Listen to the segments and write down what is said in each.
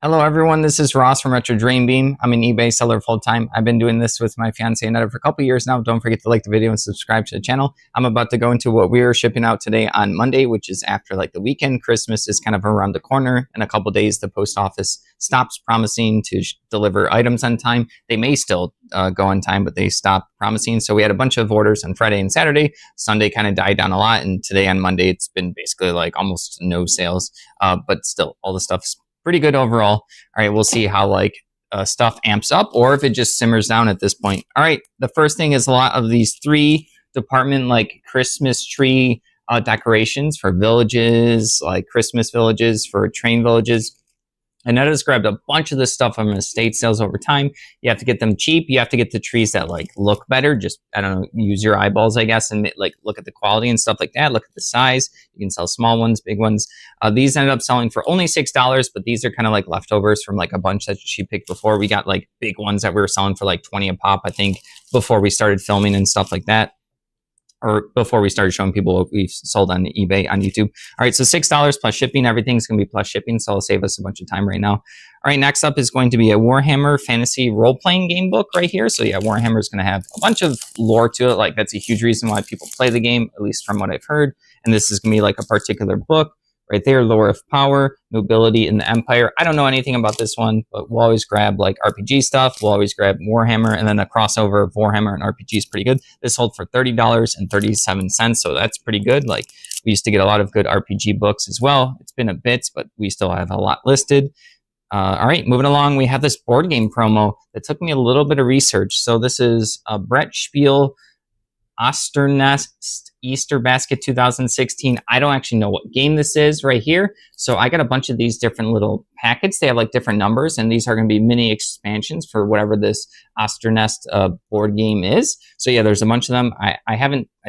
Hello, everyone. This is Ross from Retro Dream Beam. I'm an eBay seller full-time. I've been doing this with my fiance and for a couple years now. Don't forget to like the video and subscribe to the channel. I'm about to go into what we are shipping out today on Monday, which is after like the weekend. Christmas is kind of around the corner. In a couple days, the post office stops promising to deliver items on time. They may still go on time, but they stop promising. So we had a bunch of orders on Friday and Saturday. Sunday kind of died down a lot. And today on Monday, it's been basically like almost no sales. But still, all the stuff's pretty good overall. All right, we'll see how like stuff amps up or if it just simmers down at this point. All right, the first thing is a lot of these 3-department like Christmas tree decorations for villages, like Christmas villages, for train villages. And I just grabbed a bunch of this stuff from estate sales over time. You have to get them cheap. You have to get the trees that like look better. Just, I don't know, use your eyeballs, I guess, and like look at the quality and stuff like that. Look at the size. You can sell small ones, big ones. These ended up selling for only $6, but these are kind of like leftovers from like a bunch that she picked before. We got like big ones that we were selling for like 20 a pop, I think, before we started filming and stuff like that. Or before we started showing people what we've sold on eBay, on YouTube. All right, so $6 plus shipping. Everything's going to be plus shipping, so it'll save us a bunch of time right now. All right, next up is going to be a Warhammer Fantasy role-playing game book right here. So yeah, Warhammer is going to have a bunch of lore to it. Like that's a huge reason why people play the game, at least from what I've heard. And this is going to be like a particular book. Right there, Lore of Power, Nobility in the Empire. I don't know anything about this one, but we'll always grab like RPG stuff. We'll always grab Warhammer, and then a crossover of Warhammer and RPG is pretty good. This sold for $30.37, so that's pretty good. Like we used to get a lot of good RPG books as well. It's been a bit, but we still have a lot listed. All right, moving along, we have this board game promo that took me a little bit of research. So this is Brett Spiel Osternest Easter Basket 2016. I don't actually know what game this is right here. So I got a bunch of these different little packets. They have like different numbers, and these are going to be mini expansions for whatever this Osternest board game is. So yeah, there's a bunch of them. I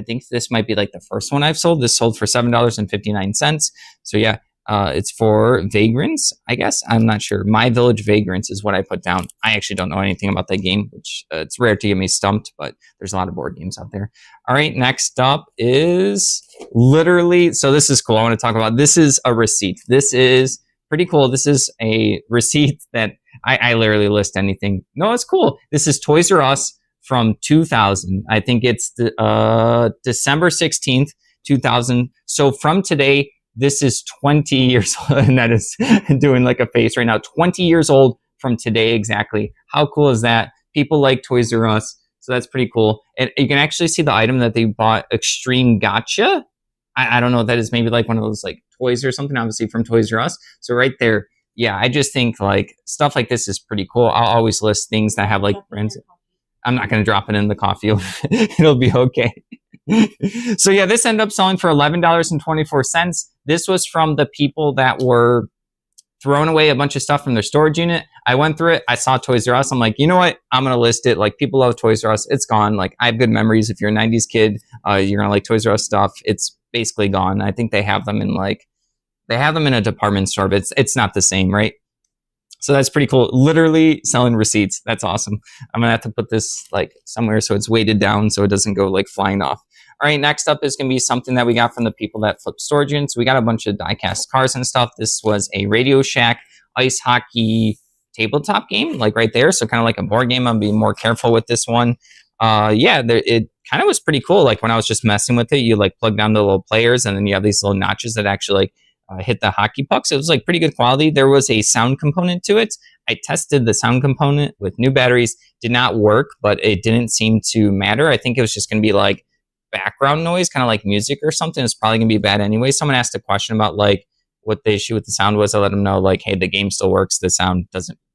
think this might be like the first one I've sold. This sold for $7.59. So yeah, it's for vagrants, I guess. I'm not sure. My Village Vagrants is what I put down. I actually don't know anything about that game, which it's rare to get me stumped, but there's a lot of board games out there. All right, next up is literally, so this is cool. I want to talk about, this is a receipt. This is pretty cool. This is a receipt that I literally list anything. No, it's cool. This is Toys R Us from 2000. I think it's December 16th, 2000. So from today, this is 20 years old, and that is doing like a face right now. 20 years old from today exactly. How cool is that? People like Toys R Us, so that's pretty cool. And you can actually see the item that they bought, Extreme Gotcha. I don't know what that is. Maybe like one of those like toys or something, obviously from Toys R Us. So right there, yeah, I just think like stuff like this is pretty cool. I'll always list things that have like brands. I'm not going to drop it in the coffee. It'll be okay. So yeah, this ended up selling for $11.24. This was from the people that were throwing away a bunch of stuff from their storage unit. I went through it. I saw Toys R Us. I'm like, you know what? I'm going to list it. Like, people love Toys R Us. It's gone. Like, I have good memories. If you're a 90s kid, you're going to like Toys R Us stuff. It's basically gone. I think they have them in a department store, but it's not the same, right? So that's pretty cool. Literally selling receipts. That's awesome. I'm going to have to put this like somewhere so it's weighted down so it doesn't go like flying off. All right, next up is going to be something that we got from the people that flip storage units. We got a bunch of die-cast cars and stuff. This was a Radio Shack ice hockey tabletop game, like right there. So kind of like a board game. I'm being more careful with this one. Yeah, it kind of was pretty cool. Like when I was just messing with it, you like plug down the little players, and then you have these little notches that actually like hit the hockey pucks. It was like pretty good quality. There was a sound component to it. I tested the sound component with new batteries. Did not work, but it didn't seem to matter. I think it was just going to be like background noise, kind of like music or something. It's probably gonna be bad anyway. Someone asked a question about like what the issue with the sound was. I let them know like, hey, the game still works. The sound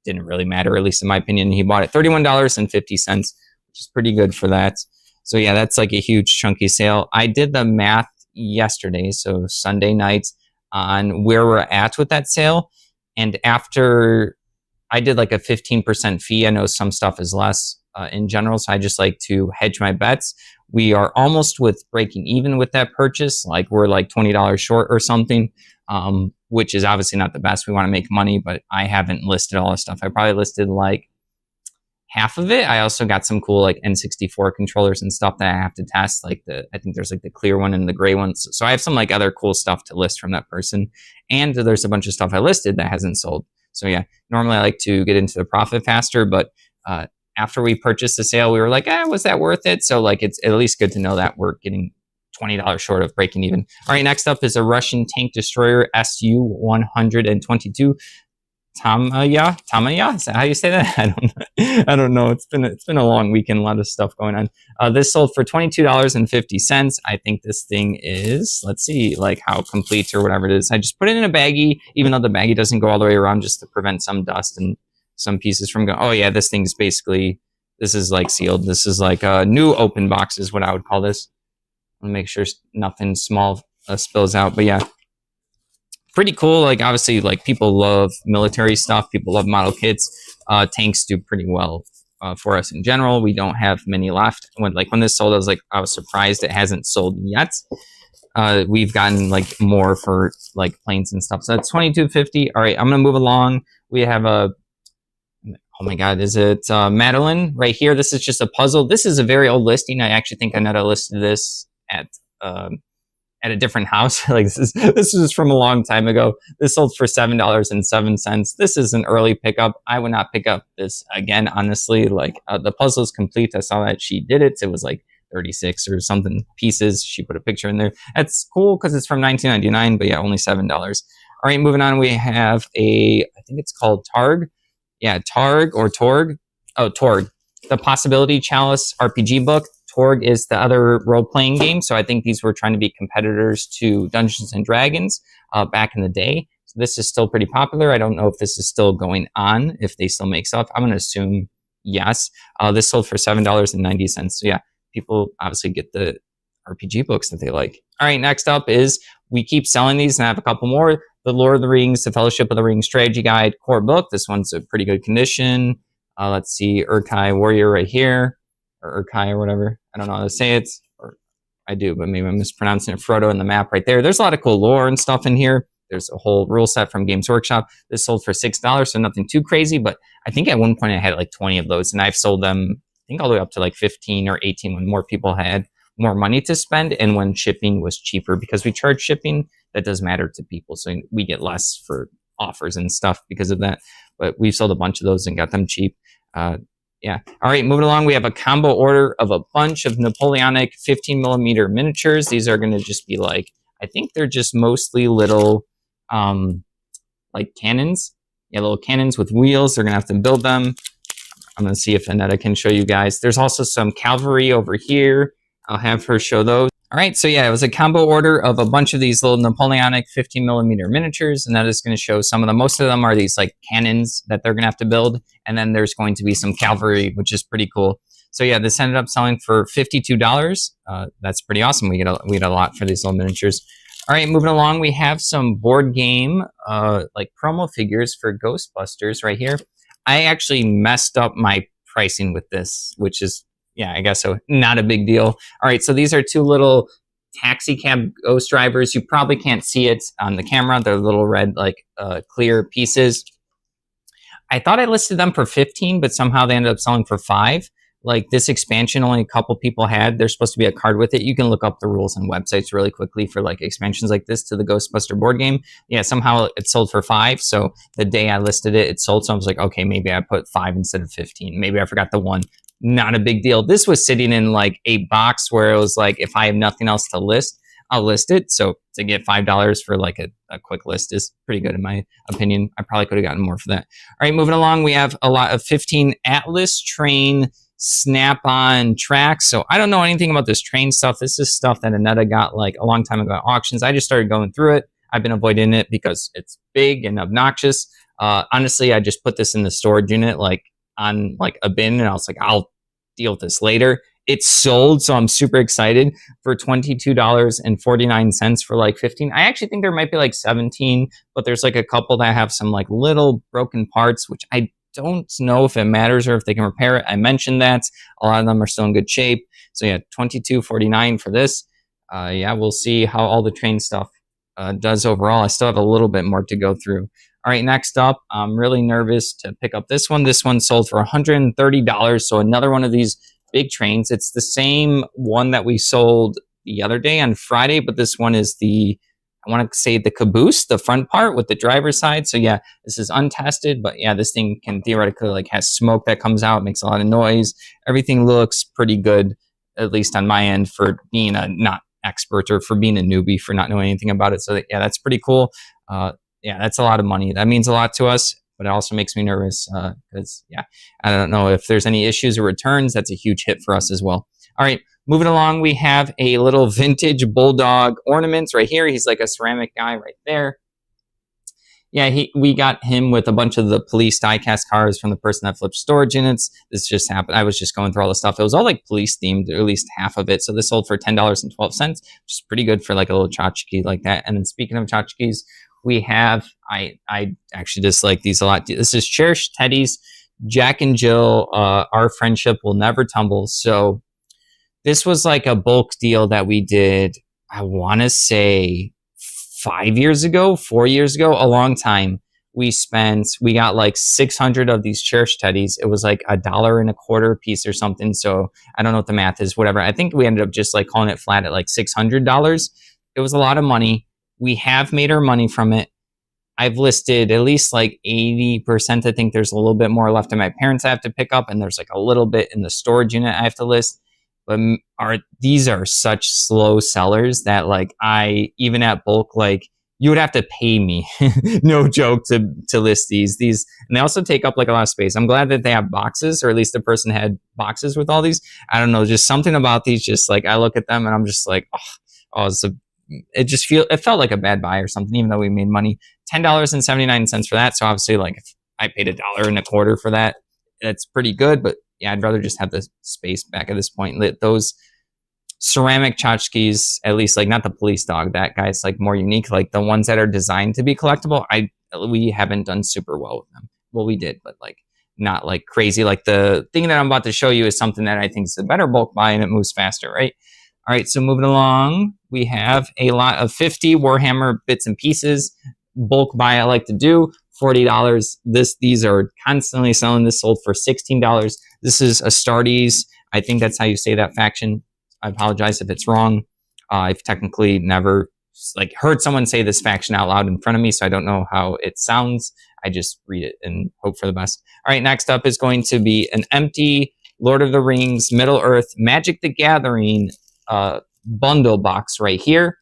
didn't really matter, at least in my opinion. He bought it $31.50, which is pretty good for that. So yeah, that's like a huge chunky sale. I did the math yesterday, so Sunday night, on where we're at with that sale. And after I did like a 15% fee, I know some stuff is less in general, so I just like to hedge my bets. We are almost with breaking even with that purchase. Like we're like $20 short or something, which is obviously not the best. We want to make money, but I haven't listed all the stuff. I probably listed like half of it. I also got some cool like N64 controllers and stuff that I have to test. Like I think there's like the clear one and the gray one. So I have some like other cool stuff to list from that person. And there's a bunch of stuff I listed that hasn't sold. So yeah, normally I like to get into the profit faster, but after we purchased the sale, we were like, was that worth it? So like, it's at least good to know that we're getting $20 short of breaking even. All right, next up is a Russian tank destroyer Su-122. Tamaya, is that how you say that? I don't know. It's been a long weekend, a lot of stuff going on. This sold for $22.50. I think this thing is, let's see, like how complete or whatever it is. I just put it in a baggie, even though the baggie doesn't go all the way around, just to prevent some dust and some pieces from going. Oh yeah, this thing's basically, this is like sealed. This is like a new open box is what I would call this. I'll make sure nothing small spills out, but yeah. Pretty cool. Like obviously, like people love military stuff. People love model kits. Tanks do pretty well for us in general. We don't have many left. When this sold, I was surprised it hasn't sold yet. We've gotten like more for like planes and stuff. So that's $22.50. All right, I'm gonna move along. We have a, oh my God, is it Madeline right here? This is just a puzzle. This is a very old listing. I actually think Annetta listed this at a different house. Like this is from a long time ago. This sold for $7.07. This is an early pickup. I would not pick up this again, honestly. Like the puzzle is complete. I saw that she did it. It was like 36 or something pieces. She put a picture in there. That's cool because it's from 1999, but yeah, only $7. All right, moving on. We have I think it's called Targ. Yeah, Targ or Torg. Oh, Torg. The Possibility Chalice RPG book. Torg is the other role-playing game, so I think these were trying to be competitors to Dungeons and Dragons back in the day. So this is still pretty popular. I don't know if this is still going on, if they still make stuff. I'm going to assume yes. This sold for $7.90. So yeah, people obviously get the RPG books that they like. All right, next up is, we keep selling these, and I have a couple more. The Lord of the Rings, The Fellowship of the Ring Strategy Guide core book. This one's a pretty good condition. Let's see, Urkai Warrior right here. Or Urkai or whatever. I don't know how to say it. Or I do, but maybe I'm mispronouncing it. Frodo in the map right there. There's a lot of cool lore and stuff in here. There's a whole rule set from Games Workshop. This sold for $6, so nothing too crazy, but I think at one point I had like 20 of those, and I've sold them, I think, all the way up to like 15 or 18 when more people had more money to spend and when shipping was cheaper, because we charge shipping. That does matter to people, so we get less for offers and stuff because of that. But we've sold a bunch of those and got them cheap. Yeah. All right, moving along. We have a combo order of a bunch of Napoleonic 15mm miniatures. These are going to just be like, I think they're just mostly little, like cannons. Yeah, little cannons with wheels. They're going to have to build them. I'm going to see if Annetta can show you guys. There's also some cavalry over here. I'll have her show those. All right, so yeah, it was a combo order of a bunch of these little Napoleonic 15mm miniatures, and that is going to show some of them. Most of them are these like cannons that they're going to have to build, and then there's going to be some cavalry, which is pretty cool. So yeah, this ended up selling for $52. That's pretty awesome. We get a lot for these little miniatures. All right, moving along, we have some board game like promo figures for Ghostbusters right here. I actually messed up my pricing with this, which is, yeah, I guess so. Not a big deal. All right, so these are two little taxi cab ghost drivers. You probably can't see it on the camera. They're little red, like clear pieces. I thought I listed them for 15, but somehow they ended up selling for 5. Like this expansion, only a couple people had. There's supposed to be a card with it. You can look up the rules on websites really quickly for like expansions like this to the Ghostbuster board game. Yeah, somehow it sold for 5. So the day I listed it, it sold. So I was like, okay, maybe I put 5 instead of 15. Maybe I forgot the 1. Not a big deal. This was sitting in like a box where it was like, if I have nothing else to list, I'll list it. So to get $5 for like a quick list is pretty good in my opinion. I probably could have gotten more for that. All right, moving along, we have a lot of 15 Atlas train snap-on tracks. So I don't know anything about this train stuff. This is stuff that Annetta got like a long time ago at auctions. I just started going through it. I've been avoiding it because it's big and obnoxious. Honestly, I just put this in the storage unit, like on like a bin, and I was like, I'll deal with this later. It's sold, so I'm super excited for $22.49 for like 15. I actually think there might be like 17, but there's like a couple that have some like little broken parts, which I don't know if it matters or if they can repair it. I mentioned that. A lot of them are still in good shape. So yeah, $22.49 for this. Yeah, we'll see how all the train stuff does overall. I still have a little bit more to go through. All right, next up, I'm really nervous to pick up this one. This one sold for $130. So another one of these big trains. It's the same one that we sold the other day on Friday, but this one is the, I want to say the caboose, the front part with the driver's side. So yeah, this is untested, but yeah, this thing can theoretically like has smoke that comes out, makes a lot of noise. Everything looks pretty good, at least on my end, for being a not expert or for being a newbie, for not knowing anything about it. So yeah, that's pretty cool. Yeah, that's a lot of money. That means a lot to us, but it also makes me nervous because yeah, I don't know if there's any issues or returns. That's a huge hit for us as well. All right, moving along, we have a little vintage bulldog ornaments right here. He's like a ceramic guy right there. Yeah, we got him with a bunch of the police diecast cars from the person that flipped storage units. This just happened. I was just going through all the stuff. It was all like police themed, or at least half of it. So this sold for $10.12, which is pretty good for like a little tchotchke like that. And then speaking of tchotchkes, we have, I actually dislike these a lot. This is Cherished Teddies, Jack and Jill, Our Friendship Will Never Tumble. So this was like a bulk deal that we did, I want to say 5 years ago, 4 years ago, a long time. We got like 600 of these Cherished Teddies. It was like $1.25 a piece or something. So I don't know what the math is, whatever. I think we ended up just like calling it flat at like $600. It was a lot of money. We have made our money from it. I've listed at least like 80%. I think there's a little bit more left in my parents I have to pick up, and there's like a little bit in the storage unit I have to list. But these are such slow sellers that like even at bulk, like you would have to pay me, no joke, to list these. And they also take up like a lot of space. I'm glad that they have boxes, or at least the person had boxes with all these. I don't know, just something about these. Just like I look at them and I'm just like, it felt like a bad buy or something, even though we made money. $10.79 for that. So obviously, like if I paid $1.25 for that, that's pretty good. But yeah, I'd rather just have the space back at this point. Those ceramic tchotchkes, at least like not the police dog, that guy's like more unique. Like the ones that are designed to be collectible, we haven't done super well with them. Well, we did, but like not like crazy. Like the thing that I'm about to show you is something that I think is a better bulk buy and it moves faster, right? All right, so moving along, we have a lot of 50 Warhammer bits and pieces. Bulk buy I like to do, $40. These are constantly selling. This sold for $16. This is Astartes. I think that's how you say that faction. I apologize if it's wrong. I've technically never like heard someone say this faction out loud in front of me, so I don't know how it sounds. I just read it and hope for the best. All right, next up is going to be an empty Lord of the Rings, Middle Earth, Magic the Gathering bundle box right here.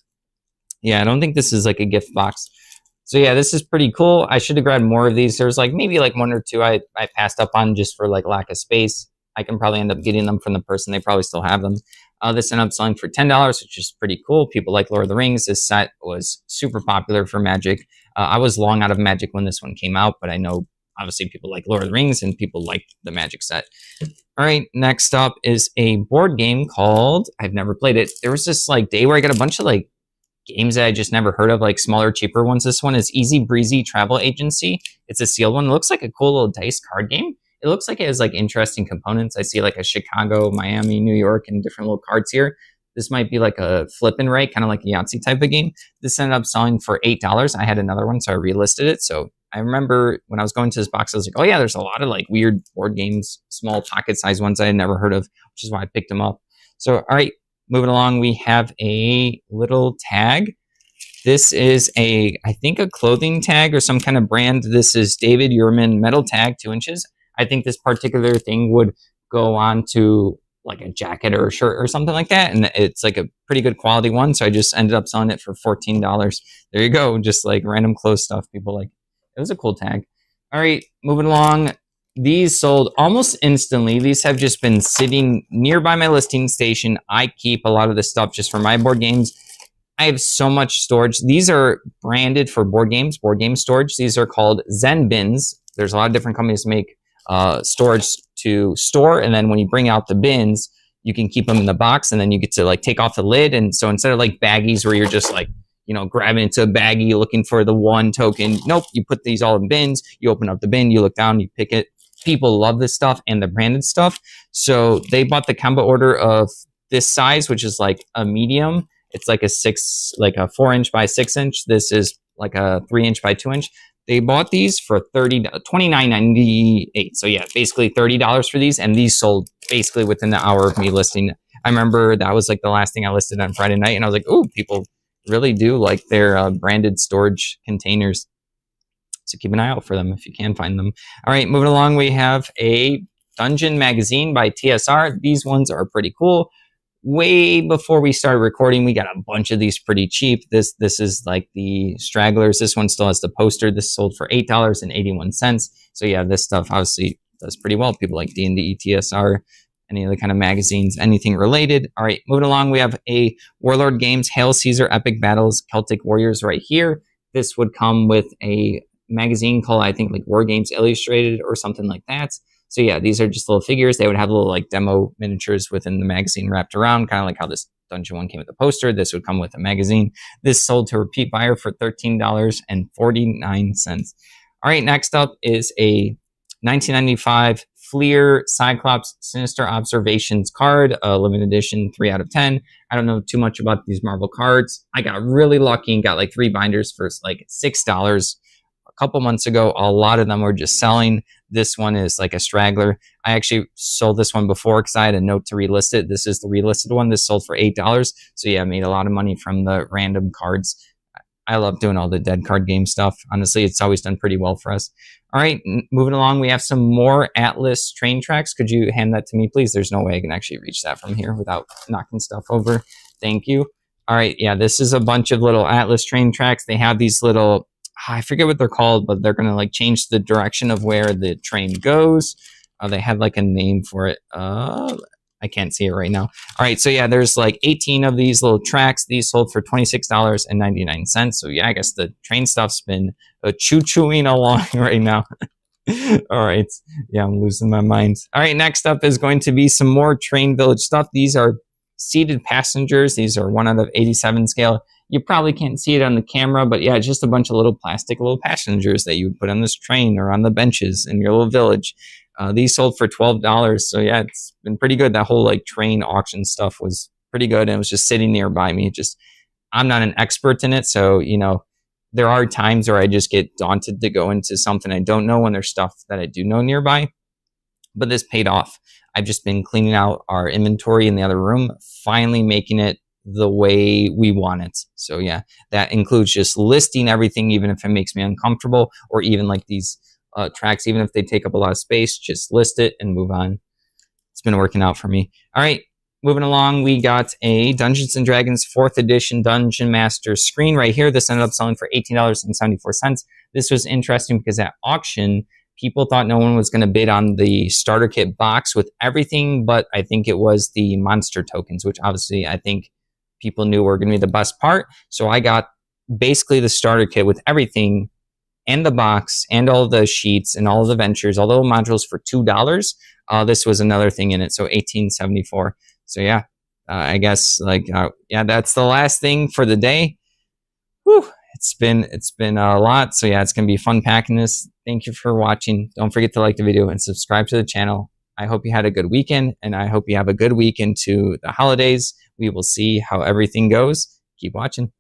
Yeah, I don't think this is like a gift box. So yeah, this is pretty cool. I should have grabbed more of these. There's like maybe like one or two I passed up on just for like lack of space. I can probably end up getting them from the person. They probably still have them. This ended up selling for $10, which is pretty cool. People like Lord of the Rings. This set was super popular for Magic. I was long out of Magic when this one came out, but I know obviously people like Lord of the Rings and people like the Magic set. All right, next up is a board game called, I've never played it. There was this like day where I got a bunch of like games that I just never heard of, like smaller, cheaper ones. This one is Easy Breezy Travel Agency. It's a sealed one. It looks like a cool little dice card game. It looks like it has like interesting components. I see like a Chicago, Miami, New York, and different little cards here. This might be like a flip and write, kind of like a Yahtzee type of game. This ended up selling for $8. I had another one, so I relisted it. So I remember when I was going to this box, I was like, oh yeah, there's a lot of like weird board games, small pocket size ones I had never heard of, which is why I picked them up. So, all right, moving along, we have a little tag. This is I think a clothing tag or some kind of brand. This is David Yurman metal tag, 2 inches. I think this particular thing would go on to like a jacket or a shirt or something like that. And it's like a pretty good quality one. So I just ended up selling it for $14. There you go. Just like random clothes stuff. People like, it was a cool tag. All right, moving along. These sold almost instantly. These have just been sitting nearby my listing station. I keep a lot of this stuff just for my board games. I have so much storage. These are branded for board games, board game storage. These are called Zen bins. There's a lot of different companies make storage to store, and then when you bring out the bins, you can keep them in the box, and then you get to like take off the lid. And so instead of like baggies where you're just like, you know, grabbing into a baggie looking for the one token, nope, you put these all in bins. You open up the bin, you look down, you pick it. People love this stuff and the branded stuff. So they bought the combo order of this size, which is like a medium. It's like a 4 inch by 6 inch. This is like a 3 inch by 2 inch. They bought these for $29.98. So yeah, basically $30 for these, and these sold basically within the hour of me listing. I remember that was like the last thing I listed on Friday night, and I was like, "Ooh, people really do like their branded storage containers. So keep an eye out for them if you can find them. All right, moving along, we have a Dungeon magazine by TSR. These ones are pretty cool. Way before we started recording, we got a bunch of these pretty cheap. This is like the stragglers. This one still has the poster. This sold for $8.81. So yeah, this stuff obviously does pretty well. People like D&D, TSR, any other kind of magazines, anything related. All right, moving along, we have a Warlord Games Hail Caesar Epic Battles Celtic Warriors right here. This would come with a magazine called, I think, like War Games Illustrated or something like that. So yeah, these are just little figures. They would have little like demo miniatures within the magazine wrapped around, kind of like how this Dungeon one came with the poster. This would come with a magazine. This sold to a repeat buyer for $13.49. All right, next up is a 1995 Fleer Cyclops Sinister Observations card, limited edition, 3 out of 10. I don't know too much about these Marvel cards. I got really lucky and got like 3 binders for like $6 a couple months ago. A lot of them were just selling. This one is like a straggler. I actually sold this one before because I had a note to relist it. This is the relisted one. This sold for $8. So yeah, I made a lot of money from the random cards. I love doing all the dead card game stuff. Honestly, it's always done pretty well for us. All right, moving along, we have some more Atlas train tracks. Could you hand that to me, please? There's no way I can actually reach that from here without knocking stuff over. Thank you. All right, yeah, this is a bunch of little Atlas train tracks. They have these little, I forget what they're called, but they're going to like change the direction of where the train goes. They had like a name for it. I can't see it right now. All right, so yeah, there's like 18 of these little tracks. These sold for $26.99. So yeah, I guess the train stuff's been choo-chooing along right now. All right, yeah, I'm losing my mind. All right, next up is going to be some more Train Village stuff. These are seated passengers. These are 1 out of 87 scale. You probably can't see it on the camera, but yeah, it's just a bunch of little plastic little passengers that you would put on this train or on the benches in your little village. These sold for $12. So yeah, it's been pretty good. That whole like train auction stuff was pretty good. And it was just sitting nearby me. I'm not an expert in it. So, you know, there are times where I just get daunted to go into something I don't know when there's stuff that I do know nearby. But this paid off. I've just been cleaning out our inventory in the other room, finally making it the way we want it. So yeah, that includes just listing everything, even if it makes me uncomfortable, or even like these tracks, even if they take up a lot of space, just list it and move on. It's been working out for me. All right, moving along, we got a Dungeons & Dragons 4th edition Dungeon Master screen right here. This ended up selling for $18.74. This was interesting because at auction, people thought no one was going to bid on the starter kit box with everything, but I think it was the monster tokens, which obviously I think people knew were going to be the best part. So I got basically the starter kit with everything and the box and all the sheets and all the ventures, all the modules for $2. This was another thing in it, so $18.74. So yeah, I guess like yeah, that's the last thing for the day. Whew, it's been a lot. So yeah, it's gonna be fun packing this. Thank you for watching. Don't forget to like the video and subscribe to the channel. I hope you had a good weekend, and I hope you have a good week into the holidays. We will see how everything goes. Keep watching.